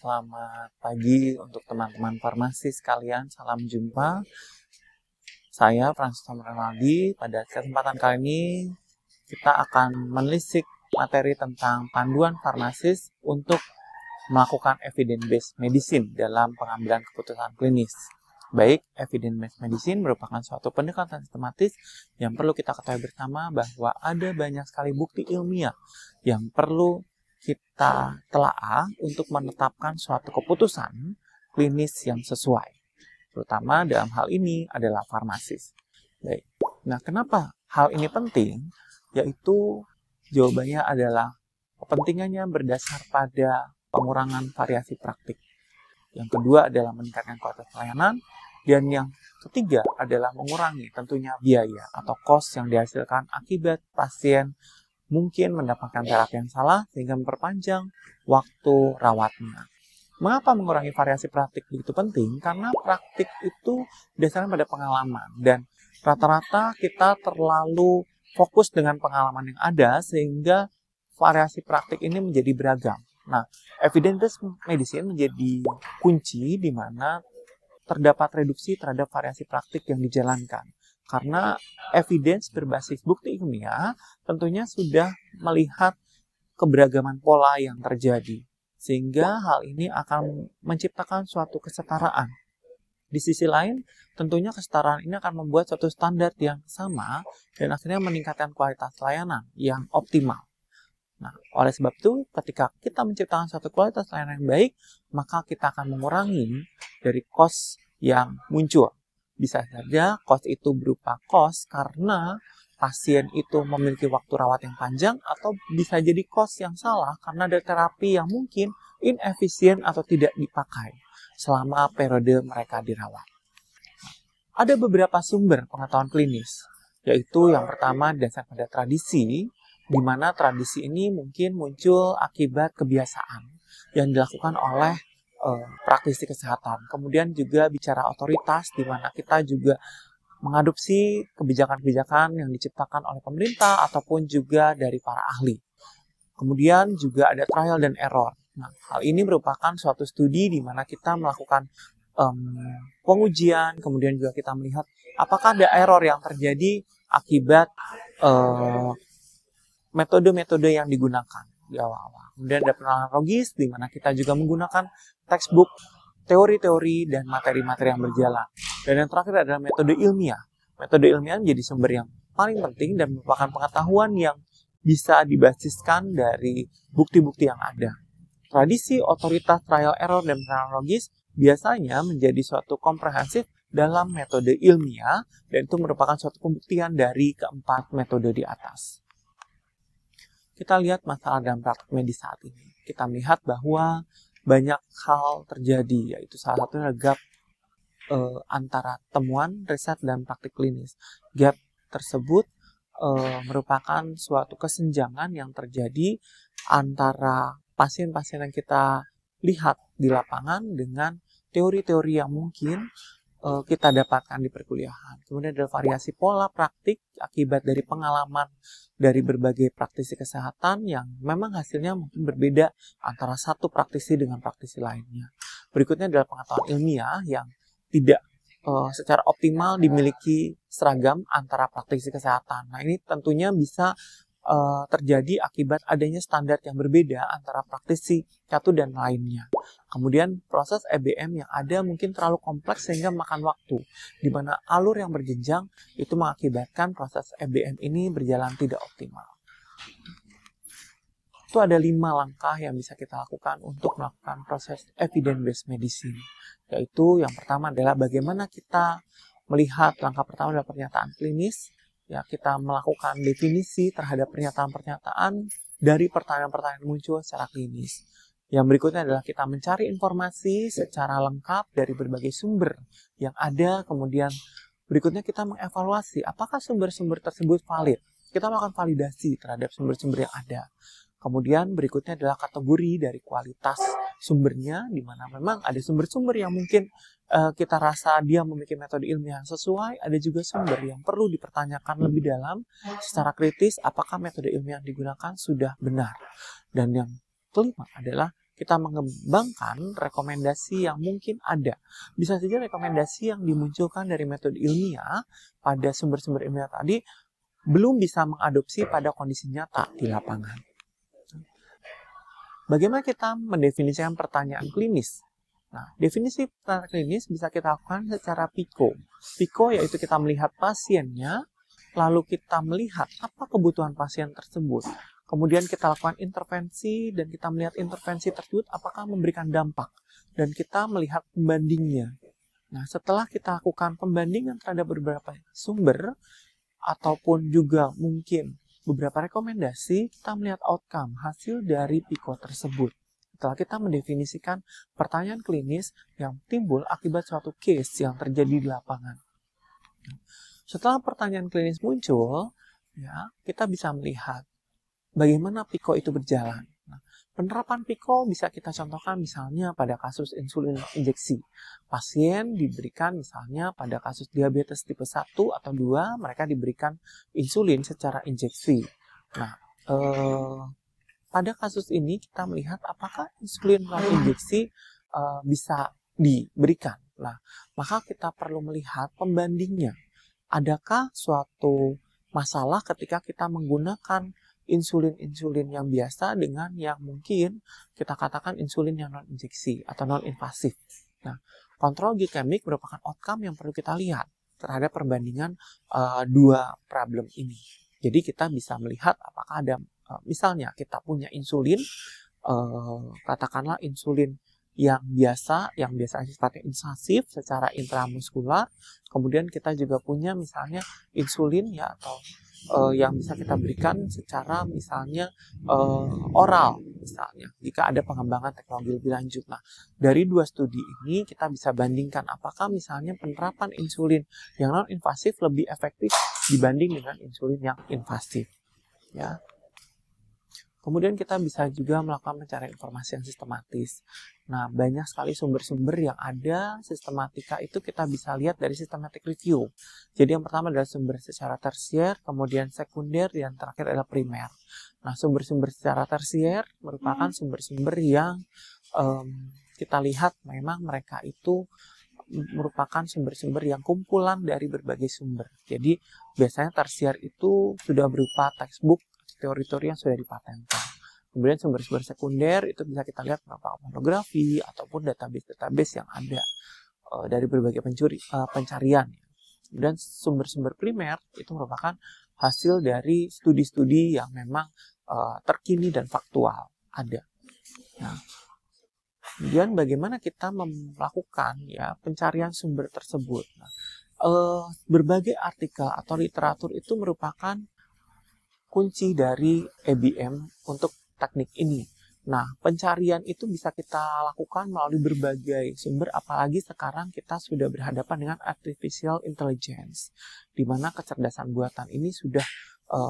Selamat pagi untuk teman-teman farmasi sekalian. Salam jumpa. Saya Francis Ronaldi. Pada kesempatan kali ini kita akan menelisik materi tentang panduan farmasis untuk melakukan evidence-based medicine dalam pengambilan keputusan klinis. Baik, evidence-based medicine merupakan suatu pendekatan sistematis yang perlu kita ketahui bersama bahwa ada banyak sekali bukti ilmiah yang perlu kita telaah untuk menetapkan suatu keputusan klinis yang sesuai. Terutama dalam hal ini adalah farmasis. Baik. Nah, kenapa hal ini penting? Yaitu jawabannya adalah kepentingannya berdasar pada pengurangan variasi praktik. Yang kedua adalah meningkatkan kualitas pelayanan. Dan yang ketiga adalah mengurangi tentunya biaya atau cost yang dihasilkan akibat pasien mungkin mendapatkan terapi yang salah sehingga memperpanjang waktu rawatnya. Mengapa mengurangi variasi praktik begitu penting? Karena praktik itu berdasarkan pada pengalaman dan rata-rata kita terlalu fokus dengan pengalaman yang ada sehingga variasi praktik ini menjadi beragam. Nah, evidence-based medicine menjadi kunci di mana terdapat reduksi terhadap variasi praktik yang dijalankan. Karena evidence berbasis bukti ilmiah tentunya sudah melihat keberagaman pola yang terjadi. Sehingga hal ini akan menciptakan suatu kesetaraan. Di sisi lain, tentunya kesetaraan ini akan membuat suatu standar yang sama dan akhirnya meningkatkan kualitas layanan yang optimal. Nah, oleh sebab itu, ketika kita menciptakan suatu kualitas layanan yang baik, maka kita akan mengurangi dari cost yang muncul. Bisa saja cost itu berupa cost karena pasien itu memiliki waktu rawat yang panjang atau bisa jadi cost yang salah karena ada terapi yang mungkin inefisien atau tidak dipakai selama periode mereka dirawat. Ada beberapa sumber pengetahuan klinis, yaitu yang pertama dasar pada tradisi, di mana tradisi ini mungkin muncul akibat kebiasaan yang dilakukan oleh praktisi kesehatan. Kemudian juga bicara otoritas, di mana kita juga mengadopsi kebijakan-kebijakan yang diciptakan oleh pemerintah ataupun juga dari para ahli. Kemudian juga ada trial dan error. Nah, hal ini merupakan suatu studi di mana kita melakukan pengujian, kemudian juga kita melihat apakah ada error yang terjadi akibat metode-metode yang digunakan di awal-awal. Kemudian ada penelitian logis, di mana kita juga menggunakan textbook, teori-teori, dan materi-materi yang berjalan. Dan yang terakhir adalah metode ilmiah. Metode ilmiah menjadi sumber yang paling penting dan merupakan pengetahuan yang bisa dibasiskan dari bukti-bukti yang ada. Tradisi, otoritas, trial, error, dan penelitian logis biasanya menjadi suatu komprehensif dalam metode ilmiah, dan itu merupakan suatu pembuktian dari keempat metode di atas. Kita lihat masalah dalam praktik medis saat ini. Kita melihat bahwa banyak hal terjadi, yaitu salah satunya gap antara temuan, riset, dan praktik klinis. Gap tersebut merupakan suatu kesenjangan yang terjadi antara pasien-pasien yang kita lihat di lapangan dengan teori-teori yang mungkin kita dapatkan di perkuliahan. Kemudian ada variasi pola praktik akibat dari pengalaman dari berbagai praktisi kesehatan yang memang hasilnya mungkin berbeda antara satu praktisi dengan praktisi lainnya. Berikutnya adalah pengetahuan ilmiah yang tidak secara optimal dimiliki seragam antara praktisi kesehatan. Nah, ini tentunya bisa terjadi akibat adanya standar yang berbeda antara praktisi satu dan lainnya. Kemudian proses EBM yang ada mungkin terlalu kompleks sehingga makan waktu, di mana alur yang berjenjang itu mengakibatkan proses EBM ini berjalan tidak optimal. Itu ada 5 langkah yang bisa kita lakukan untuk melakukan proses evidence-based medicine. Yaitu yang pertama adalah bagaimana kita melihat langkah pertama adalah pernyataan klinis. Ya, kita melakukan definisi terhadap pernyataan-pernyataan dari pertanyaan-pertanyaan muncul secara klinis. Yang berikutnya adalah kita mencari informasi secara lengkap dari berbagai sumber yang ada. Kemudian berikutnya kita mengevaluasi apakah sumber-sumber tersebut valid. Kita melakukan validasi terhadap sumber-sumber yang ada. Kemudian berikutnya adalah kategori dari kualitas sumbernya, di mana memang ada sumber-sumber yang mungkin kita rasa dia memiliki metode ilmiah yang sesuai, ada juga sumber yang perlu dipertanyakan lebih dalam secara kritis apakah metode ilmiah yang digunakan sudah benar. Dan yang kelima adalah kita mengembangkan rekomendasi yang mungkin ada. Bisa saja rekomendasi yang dimunculkan dari metode ilmiah pada sumber-sumber ilmiah tadi belum bisa mengadopsi pada kondisi nyata di lapangan. Bagaimana kita mendefinisikan pertanyaan klinis? Nah, definisi pertanyaan klinis bisa kita lakukan secara PICO. PICO yaitu kita melihat pasiennya, lalu kita melihat apa kebutuhan pasien tersebut. Kemudian kita lakukan intervensi dan kita melihat intervensi tersebut apakah memberikan dampak. Dan kita melihat pembandingnya. Nah, setelah kita lakukan pembandingan terhadap beberapa sumber, ataupun juga mungkin beberapa rekomendasi, kita melihat outcome, hasil dari PICO tersebut. Setelah kita mendefinisikan pertanyaan klinis yang timbul akibat suatu case yang terjadi di lapangan. Setelah pertanyaan klinis muncul, ya, kita bisa melihat bagaimana PICO itu berjalan. Nah, penerapan PICO bisa kita contohkan misalnya pada kasus insulin injeksi. Pasien diberikan misalnya pada kasus diabetes tipe 1 atau 2, mereka diberikan insulin secara injeksi. Nah, pada kasus ini kita melihat apakah insulin non-injeksi bisa diberikan. Nah, maka kita perlu melihat pembandingnya. Adakah suatu masalah ketika kita menggunakan insulin-insulin yang biasa dengan yang mungkin kita katakan insulin yang non-injeksi atau non-invasif. Nah, kontrol glikemik merupakan outcome yang perlu kita lihat terhadap perbandingan dua problem ini. Jadi kita bisa melihat apakah ada, misalnya kita punya insulin, katakanlah insulin yang biasa sifatnya invasif secara intramuskular. Kemudian kita juga punya misalnya insulin ya atau yang bisa kita berikan secara misalnya oral misalnya jika ada pengembangan teknologi lebih lanjut. Nah, dari dua studi ini kita bisa bandingkan apakah misalnya penerapan insulin yang non-invasif lebih efektif dibanding dengan insulin yang invasif. Ya. Kemudian kita bisa juga melakukan pencarian informasi yang sistematis. Nah, banyak sekali sumber-sumber yang ada, sistematika itu kita bisa lihat dari systematic review. Jadi yang pertama adalah sumber secara tersier, kemudian sekunder, dan terakhir adalah primer. Nah, sumber-sumber secara tersier merupakan sumber-sumber yang kita lihat memang mereka itu merupakan sumber-sumber yang kumpulan dari berbagai sumber. Jadi biasanya tersier itu sudah berupa textbook, teori-teori yang sudah dipatenkan. Kemudian sumber-sumber sekunder itu bisa kita lihat merupakan monografi ataupun database-database yang ada dari berbagai pencarian. Kemudian sumber-sumber primer itu merupakan hasil dari studi-studi yang memang terkini dan faktual ada. Nah, kemudian bagaimana kita melakukan ya pencarian sumber tersebut. Nah, berbagai artikel atau literatur itu merupakan kunci dari EBM untuk teknik ini. Nah, pencarian itu bisa kita lakukan melalui berbagai sumber, apalagi sekarang kita sudah berhadapan dengan artificial intelligence, di mana kecerdasan buatan ini sudah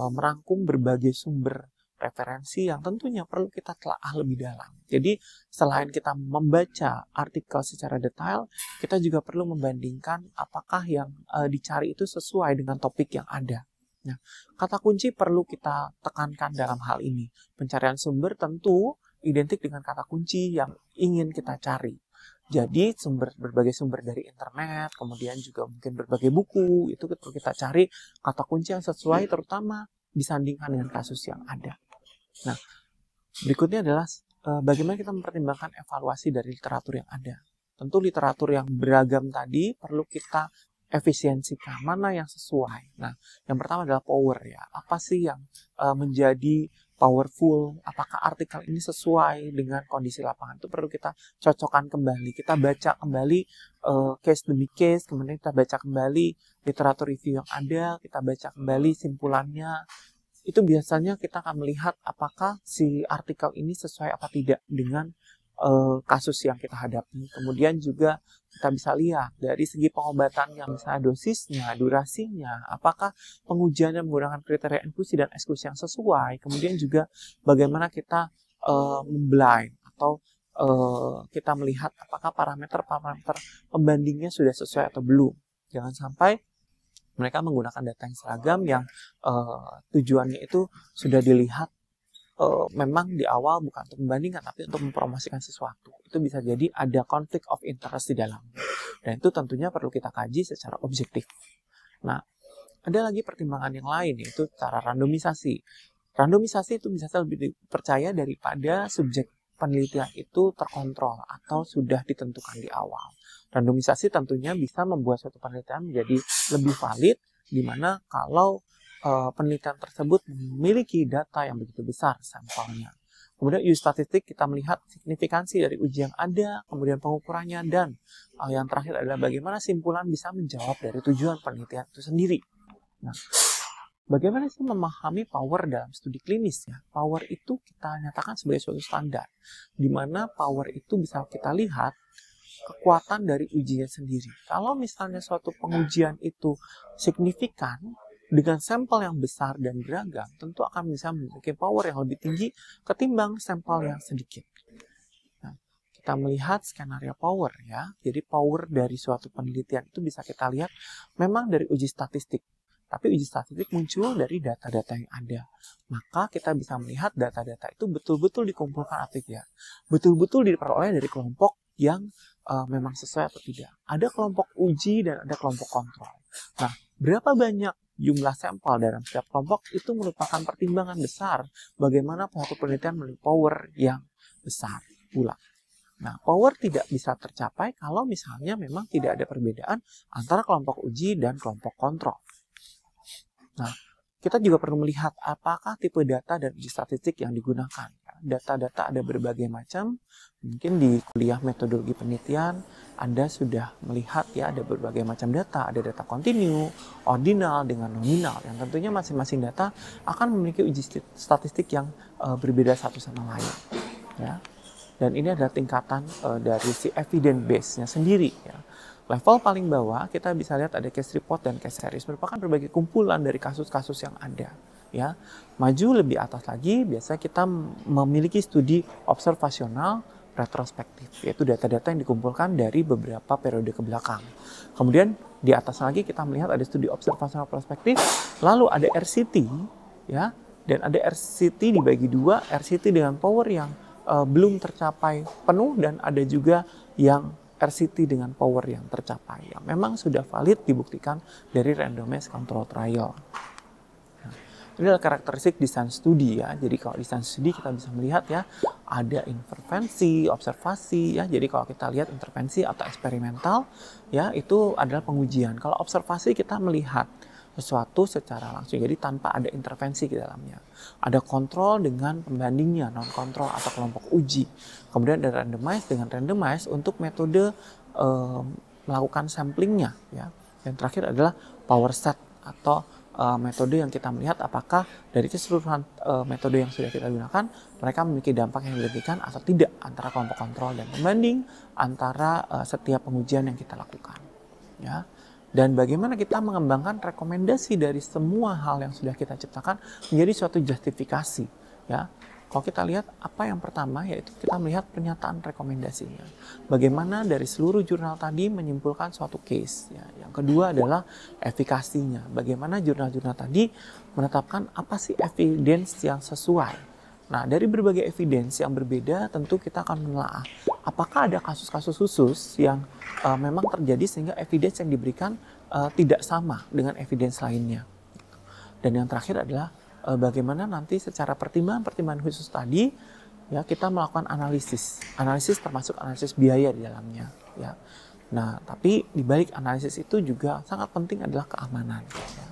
merangkum berbagai sumber referensi yang tentunya perlu kita telaah lebih dalam. Jadi, selain kita membaca artikel secara detail, kita juga perlu membandingkan apakah yang dicari itu sesuai dengan topik yang ada. Nah, kata kunci perlu kita tekankan dalam hal ini. Pencarian sumber tentu identik dengan kata kunci yang ingin kita cari. Jadi berbagai sumber dari internet, kemudian juga mungkin berbagai buku, itu perlu kita cari kata kunci yang sesuai terutama disandingkan dengan kasus yang ada. Nah, berikutnya adalah bagaimana kita mempertimbangkan evaluasi dari literatur yang ada. Tentu literatur yang beragam tadi perlu kita efisiensikan, mana yang sesuai. Nah, yang pertama adalah power ya. Apa sih yang menjadi powerful? Apakah artikel ini sesuai dengan kondisi lapangan? Itu perlu kita cocokkan kembali. Kita baca kembali case demi case, kemudian kita baca kembali literatur review yang ada, kita baca kembali simpulannya. Itu biasanya kita akan melihat apakah si artikel ini sesuai apa tidak dengan kasus yang kita hadapi. Kemudian juga kita bisa lihat dari segi pengobatannya, misalnya dosisnya, durasinya, apakah pengujiannya menggunakan kriteria infusi dan eksekusi yang sesuai. Kemudian juga bagaimana kita memblind atau kita melihat apakah parameter pembandingnya sudah sesuai atau belum. Jangan sampai mereka menggunakan data yang seragam yang tujuannya itu sudah dilihat memang di awal bukan untuk membandingkan, tapi untuk mempromosikan sesuatu. Itu bisa jadi ada conflict of interest di dalamnya. Dan itu tentunya perlu kita kaji secara objektif. Nah, ada lagi pertimbangan yang lain, yaitu cara randomisasi. Randomisasi itu bisa lebih dipercaya daripada subjek penelitian itu terkontrol atau sudah ditentukan di awal. Randomisasi tentunya bisa membuat suatu penelitian menjadi lebih valid, di mana kalau penelitian tersebut memiliki data yang begitu besar sampelnya. Kemudian uji statistik kita melihat signifikansi dari uji yang ada, kemudian pengukurannya, dan yang terakhir adalah bagaimana simpulan bisa menjawab dari tujuan penelitian itu sendiri. Nah, bagaimana sih memahami power dalam studi klinis ya? Power itu kita nyatakan sebagai suatu standar, di mana power itu bisa kita lihat kekuatan dari ujinya sendiri. Kalau misalnya suatu pengujian itu signifikan, dengan sampel yang besar dan beragam, tentu akan bisa memiliki power yang lebih tinggi ketimbang sampel yang sedikit. Nah, kita melihat skenario power ya. Jadi power dari suatu penelitian itu bisa kita lihat memang dari uji statistik. Tapi uji statistik muncul dari data-data yang ada. Maka kita bisa melihat data-data itu betul-betul dikumpulkan atau tidak. Betul-betul diperoleh dari kelompok yang memang sesuai atau tidak. Ada kelompok uji dan ada kelompok kontrol. Nah, berapa banyak jumlah sampel dalam setiap kelompok itu merupakan pertimbangan besar bagaimana suatu penelitian memiliki power yang besar pula. Nah, power tidak bisa tercapai kalau misalnya memang tidak ada perbedaan antara kelompok uji dan kelompok kontrol. Nah, kita juga perlu melihat apakah tipe data dan uji statistik yang digunakan. Data-data ada berbagai macam. Mungkin di kuliah metodologi penelitian Anda sudah melihat ya ada berbagai macam data. Ada data kontinu, ordinal dengan nominal. Yang tentunya masing-masing data akan memiliki uji statistik yang berbeda satu sama lain. Ya. Dan ini adalah tingkatan dari si evidence base-nya sendiri. Ya. Level paling bawah kita bisa lihat ada case report dan case series, merupakan berbagai kumpulan dari kasus-kasus yang ada. Ya, maju lebih atas lagi, biasanya kita memiliki studi observasional retrospektif, yaitu data-data yang dikumpulkan dari beberapa periode ke belakang. Kemudian di atas lagi kita melihat ada studi observasional prospektif, lalu ada RCT, ya, dan ada RCT dibagi dua, RCT dengan power yang belum tercapai penuh dan ada juga yang RCT dengan power yang tercapai, yang memang sudah valid dibuktikan dari randomized control trial. Ini adalah karakteristik desain studi ya. Jadi kalau desain studi kita bisa melihat ya ada intervensi, observasi ya. Jadi kalau kita lihat intervensi atau eksperimental ya itu adalah pengujian. Kalau observasi kita melihat sesuatu secara langsung, jadi tanpa ada intervensi di dalamnya. Ada kontrol dengan pembandingnya, non kontrol atau kelompok uji. Kemudian ada randomized dengan randomized untuk metode melakukan samplingnya ya. Yang terakhir adalah power set atau metode yang kita melihat apakah dari keseluruhan metode yang sudah kita gunakan mereka memiliki dampak yang signifikan atau tidak antara kelompok kontrol dan pembanding antara setiap pengujian yang kita lakukan ya. Dan bagaimana kita mengembangkan rekomendasi dari semua hal yang sudah kita ciptakan menjadi suatu justifikasi ya. Kalau kita lihat apa yang pertama yaitu kita melihat pernyataan rekomendasinya. Bagaimana dari seluruh jurnal tadi menyimpulkan suatu case. Ya. Yang kedua adalah efikasinya. Bagaimana jurnal-jurnal tadi menetapkan apa sih evidence yang sesuai. Nah dari berbagai evidence yang berbeda tentu kita akan menelaah. Apakah ada kasus-kasus khusus yang memang terjadi sehingga evidence yang diberikan tidak sama dengan evidence lainnya. Dan yang terakhir adalah bagaimana nanti secara pertimbangan khusus tadi ya kita melakukan analisis termasuk analisis biaya di dalamnya ya. Nah tapi di balik analisis itu juga sangat penting adalah keamanan ya.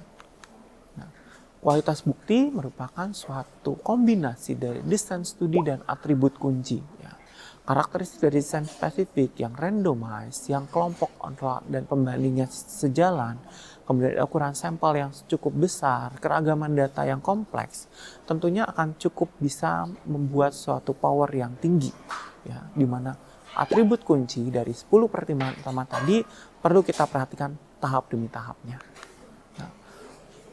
Nah, kualitas bukti merupakan suatu kombinasi dari desain studi dan atribut kunci ya. Karakteristik dari desain spesifik yang randomized, yang kelompok kontrol dan pembandingnya sejalan, kemudian ukuran sampel yang cukup besar, keragaman data yang kompleks, tentunya akan cukup bisa membuat suatu power yang tinggi, ya, di mana atribut kunci dari 10 pertimbangan utama tadi perlu kita perhatikan tahap demi tahapnya. Nah,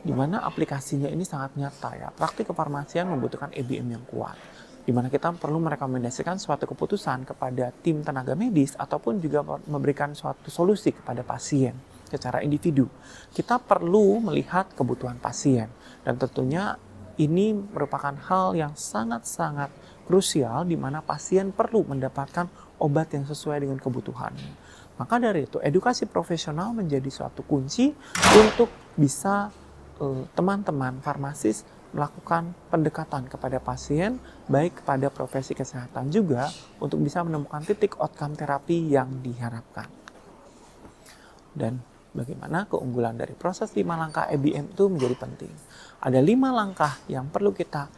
di mana aplikasinya ini sangat nyata ya. Praktik kefarmasian membutuhkan EBM yang kuat, di mana kita perlu merekomendasikan suatu keputusan kepada tim tenaga medis ataupun juga memberikan suatu solusi kepada pasien secara individu. Kita perlu melihat kebutuhan pasien dan tentunya ini merupakan hal yang sangat-sangat krusial di mana pasien perlu mendapatkan obat yang sesuai dengan kebutuhannya. Maka dari itu, edukasi profesional menjadi suatu kunci untuk bisa teman-teman farmasis melakukan pendekatan kepada pasien, baik kepada profesi kesehatan juga, untuk bisa menemukan titik outcome terapi yang diharapkan. Dan bagaimana keunggulan dari proses 5 langkah EBM itu menjadi penting. Ada 5 langkah yang perlu kita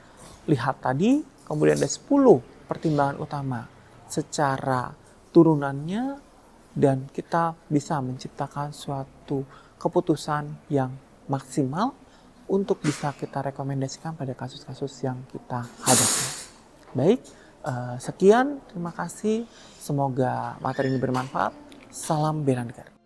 lihat tadi, kemudian ada 10 pertimbangan utama secara turunannya, dan kita bisa menciptakan suatu keputusan yang maksimal untuk bisa kita rekomendasikan pada kasus-kasus yang kita hadapi. Baik, sekian, terima kasih. Semoga materi ini bermanfaat. Salam bela negara.